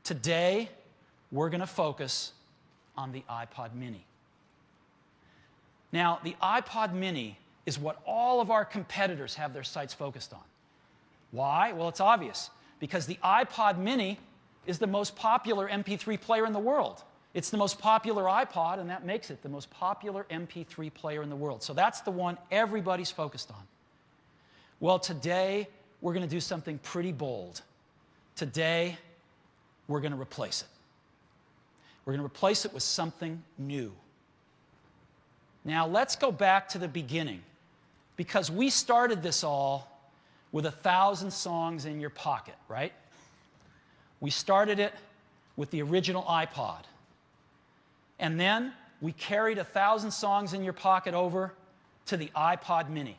Today, we're going to focus on the iPod mini. Now, the iPod mini is what all of our competitors have their sights focused on. Why? Well, it's obvious. Because the iPod mini is the most popular MP3 player in the world. It's the most popular iPod, and that makes it the most popular MP3 player in the world. So that's the one everybody's focused on. Well, today, we're going to do something pretty bold. Today, we're going to replace it. We're going to replace it with something new. Now, let's go back to the beginning, because we started this all with 1,000 songs in your pocket, right? We started it with the original iPod. And then we carried 1,000 songs in your pocket over to the iPod mini.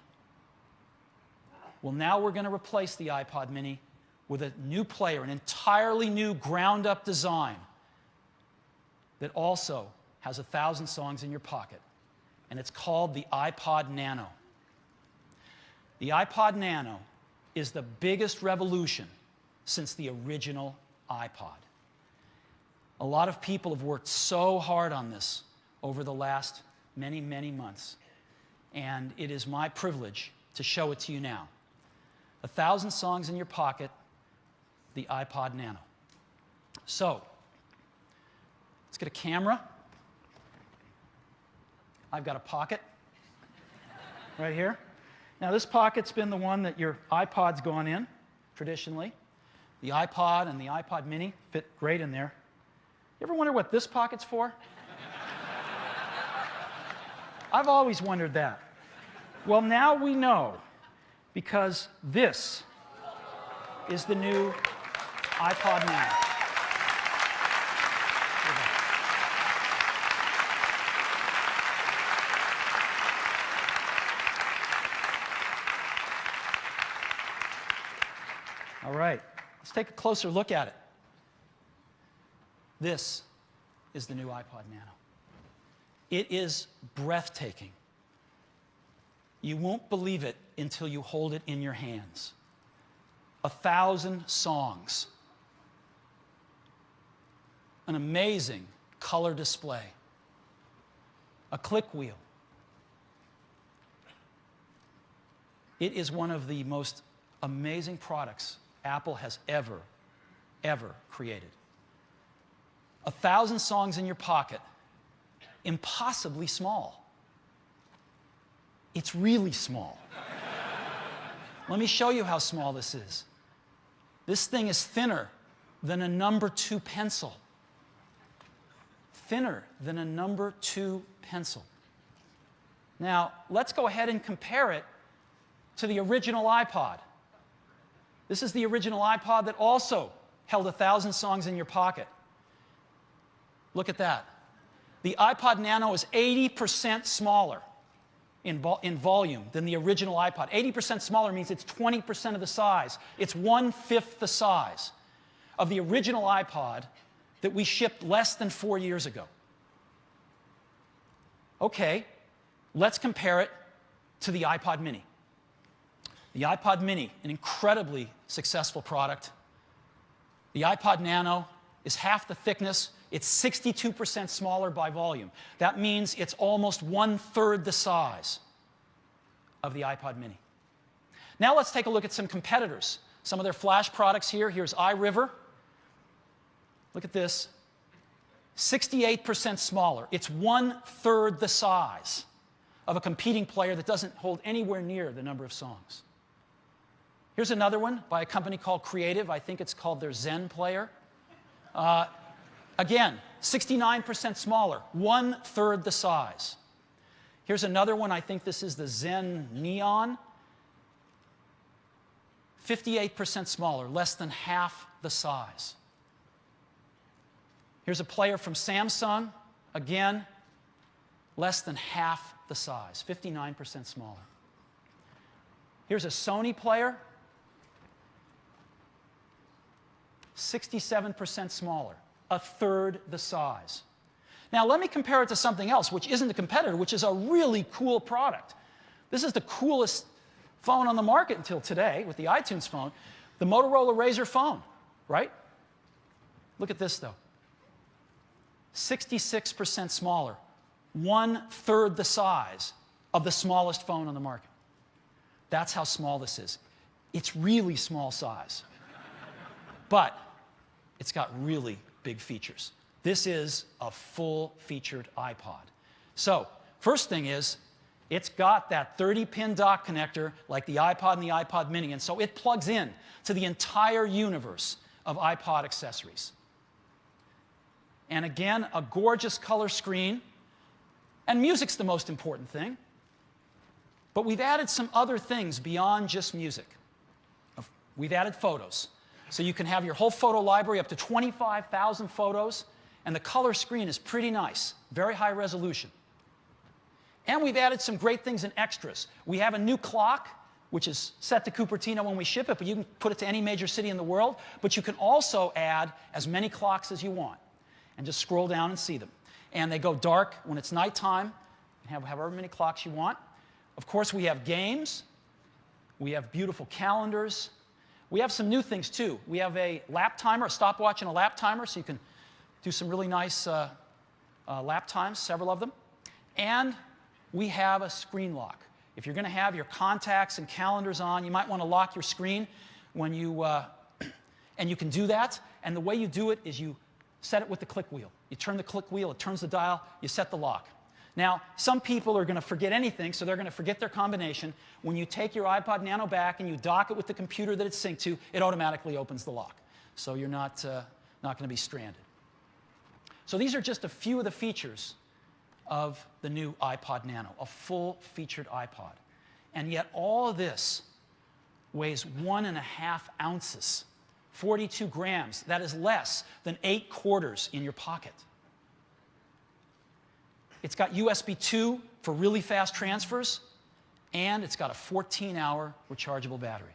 Well, now we're going to replace the iPod mini with a new player, an entirely new ground-up design that also has 1,000 songs in your pocket. And it's called the iPod Nano. The iPod Nano is the biggest revolution since the original iPod. A lot of people have worked so hard on this over the last many, many months. And it is my privilege to show it to you now. 1,000 songs in your pocket, the iPod Nano. So, let's get a camera. I've got a pocket right here. Now, this pocket's been the one that your iPod's gone in, traditionally. The iPod and the iPod mini fit great in there. You ever wonder what this pocket's for? I've always wondered that. Well, now we know, because this is the new iPod Nano. All right, let's take a closer look at it. This is the new iPod Nano. It is breathtaking. You won't believe it until you hold it in your hands. 1,000 songs. An amazing color display. A click wheel. It is one of the most amazing products Apple has ever created. 1,000 songs in your pocket. Impossibly small. It's really small. Let me show you how small this is. This thing is thinner than a number 2 pencil. Thinner than a number 2 pencil. Now, let's go ahead and compare it to the original iPod. This is the original iPod that also held 1,000 songs in your pocket. Look at that. The iPod Nano is 80% smaller in volume than the original iPod. 80% smaller means it's 20% of the size. It's 1/5 the size of the original iPod that we shipped less than 4 years ago. Okay, let's compare it to the iPod mini. The iPod mini, an incredibly successful product. The iPod Nano is half the thickness. It's 62% smaller by volume. That means it's almost 1/3 the size of the iPod mini. Now let's take a look at some competitors. Some of their flash products here. Here's iRiver. Look at this. 68% smaller. It's 1/3 the size of a competing player that doesn't hold anywhere near the number of songs. Here's another one by a company called Creative. I think it's called their Zen player. Again, 69% smaller, 1/3 the size. Here's another one. I think this is the Zen Neon. 58% smaller, less than half the size. Here's a player from Samsung. Again, less than half the size, 59% smaller. Here's a Sony player. 67% smaller, 1/3 the size. Now, let me compare it to something else, which isn't a competitor, which is a really cool product. This is the coolest phone on the market until today, with the iTunes phone, the Motorola Razr phone, right? Look at this, though. 66% smaller, 1/3 the size of the smallest phone on the market. That's how small this is. It's really small size, but it's got really big features. This is a full-featured iPod. So, first thing is, it's got that 30-pin dock connector like the iPod and the iPod mini, and so it plugs in to the entire universe of iPod accessories. And again, a gorgeous color screen, and music's the most important thing. But we've added some other things beyond just music. We've added photos. So you can have your whole photo library, up to 25,000 photos, and the color screen is pretty nice, very high resolution. And we've added some great things and extras. We have a new clock, which is set to Cupertino when we ship it, but you can put it to any major city in the world. But you can also add as many clocks as you want, and just scroll down and see them. And they go dark when it's nighttime. You can have however many clocks you want. Of course, we have games. We have beautiful calendars. We have some new things, too. We have a lap timer, a stopwatch and a lap timer, so you can do some really nice lap times, several of them. And we have a screen lock. If you're going to have your contacts and calendars on, you might want to lock your screen when you, and you can do that. And the way you do it is you set it with the click wheel. You turn the click wheel, it turns the dial, you set the lock. Now, some people are going to forget anything, so they're going to forget their combination. When you take your iPod Nano back and you dock it with the computer that it's synced to, it automatically opens the lock. So you're not going to be stranded. So these are just a few of the features of the new iPod Nano, a full-featured iPod. And yet all of this weighs 1.5 ounces, 42 grams. That is less than 8 quarters in your pocket. It's got USB 2 for really fast transfers, and it's got a 14-hour rechargeable battery.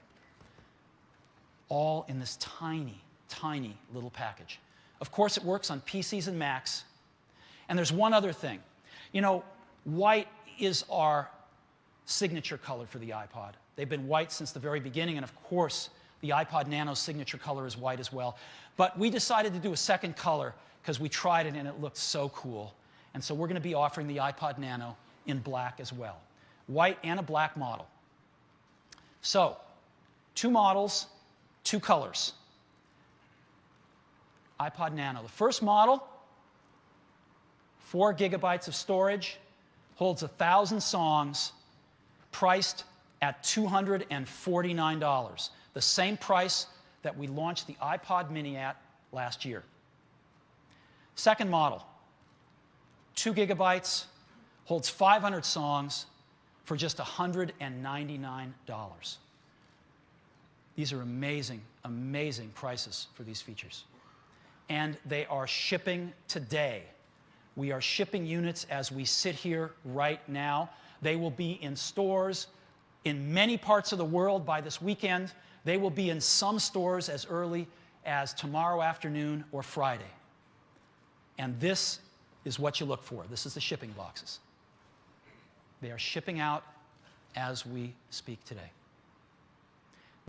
All in this tiny, tiny little package. Of course, it works on PCs and Macs. And there's one other thing. You know, white is our signature color for the iPod. They've been white since the very beginning, and of course, the iPod Nano's signature color is white as well. But we decided to do a second color because we tried it and it looked so cool. And so we're going to be offering the iPod Nano in black as well. White and a black model. So, 2 models, 2 colors. iPod Nano. The first model, 4 gigabytes of storage, holds 1,000 songs, priced at $249. The same price that we launched the iPod mini at last year. Second model, 2 gigabytes, holds 500 songs for just $199. These are amazing, amazing prices for these features. And they are shipping today. We are shipping units as we sit here right now. They will be in stores in many parts of the world by this weekend. They will be in some stores as early as tomorrow afternoon or Friday. And this is what you look for. This is the shipping boxes. They are shipping out as we speak today.